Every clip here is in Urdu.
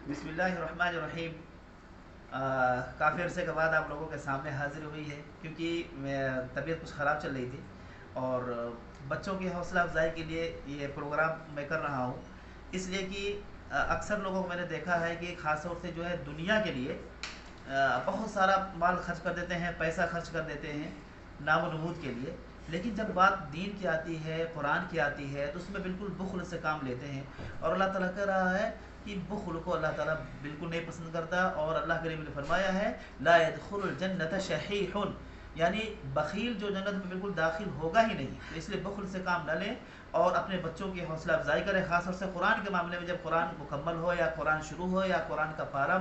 بسم اللہ الرحمن الرحیم۔ کافی عرصے کے بعد آپ لوگوں کے سامنے حاضر ہوئی ہے، کیونکہ طبیعت کچھ خراب چل رہی تھی، اور بچوں کی حوصلہ افزائی کے لیے یہ پروگرام میں کر رہا ہوں، اس لیے کہ اکثر لوگوں کو میں نے دیکھا ہے کہ خاص طور سے جو ہے دنیا کے لیے بہت سارا مال خرچ کر دیتے ہیں، پیسہ خرچ کر دیتے ہیں نام و نمود کے لیے، لیکن جب بات دین کی آتی ہے، قرآن کی آتی ہے، تو اس میں بالکل بخل سے کام لیتے ہیں، اور اللہ تعالیٰ کہہ رہا ہے کہ بخل کو اللہ تعالیٰ بالکل نہیں پسند کرتا، اور اللہ کے نبی نے فرمایا ہے لا يدخل الجنت شحیح، یعنی بخیل جو جنت میں بالکل داخل ہوگا ہی نہیں، تو اس لیے بخل سے کام نہ لیں اور اپنے بچوں کی حوصلہ افزائی کریں، خاص طور سے قرآن کے معاملے میں، جب قرآن مکمل ہو یا قرآن شروع ہو یا قرآن کا پارہ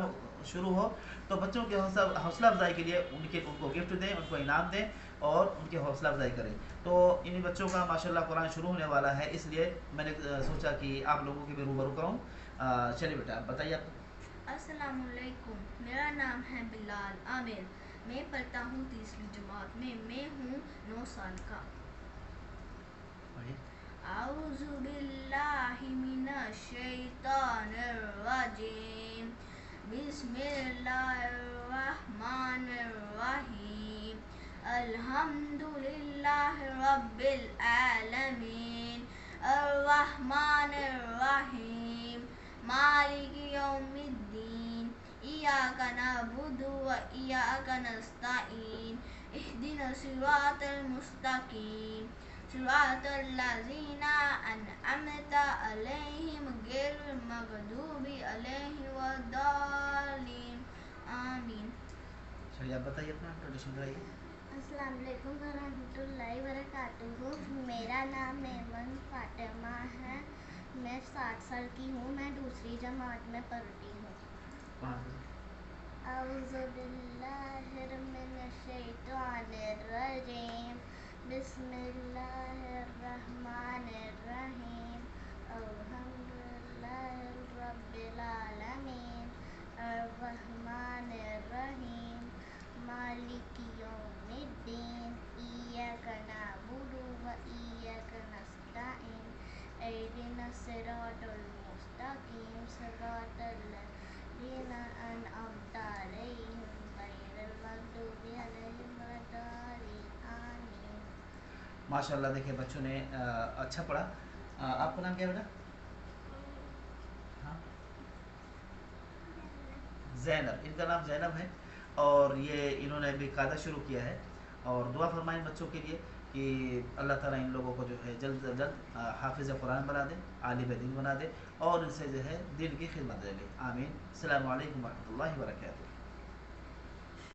شروع ہو، تو بچوں کی حوصلہ افزائی کے لیے ان کو گفٹ دیں، ان کو انعام دیں اور ان کی حوصلہ افزائی کریں۔ تو ان بچوں کا ماشاءاللہ قرآن شروع ہونے والا ہے، اس لیے میں نے سوچا کہ آپ لوگوں کی بھی روبرو کروں۔ چلیے بیٹا آپ بتائیے آپ۔ السلام علیکم، میرا نام ہے بلال عامر، میں پڑھتا ہوں تیسری جماعت میں ہوں 9 سال کا۔ اعوذ باللہ من الشیطان الرجیم، بسم اللہ الرحمن الرحیم، الحمد للہ رب العالمین، الرحمن الرحیم، مالک یوم الدین، ایاک نعبد و ایاک نستعین، اہدنا الصراط المستقیم، صراط الذین انعمت علیہم غیر المغضوب علیہم ولا الضالین، آمین۔ چلیے آپ بتائیے اپنا انٹروڈکشن کرائیے۔ السلام علیکم ورحمۃ اللہ وبرکاتہ، میرا نام ایمن فاطمہ ہے، میں 7 سال کی ہوں، میں دوسری جماعت میں پڑھتی ہوں۔ اعوذ باللہ من الشیطان الرجیم، بسم اللہ الرحمن الرحیم، الحمد للہ رب العالمین، الرحمن الرحیم، مالک یوم الدین، ایاک نعبد و ایاک نستعین، اہدنا الصراط المستقیم، صراط الذین انعمت علیہم غیر المغضوب علیہم ولا الضالین، آمین۔ ماشاء اللہ، دیکھیں بچوں نے اچھا پڑھا۔ آپ کا نام کیا ہے بیٹا؟ ہاں، زینب، ان کا نام زینب ہے، اور یہ انہوں نے ابھی قاعدہ شروع کیا ہے، اور دعا فرمائیں بچوں کے لیے کہ اللہ تعالیٰ ان لوگوں کو جو ہے جلد از جلد حافظ قرآن بنا دے، عالم دین بنا دے، اور ان سے جو ہے دین کی خدمت دے لے، آمین۔ السلام علیکم ورحمۃ اللہ وبرکاتہ۔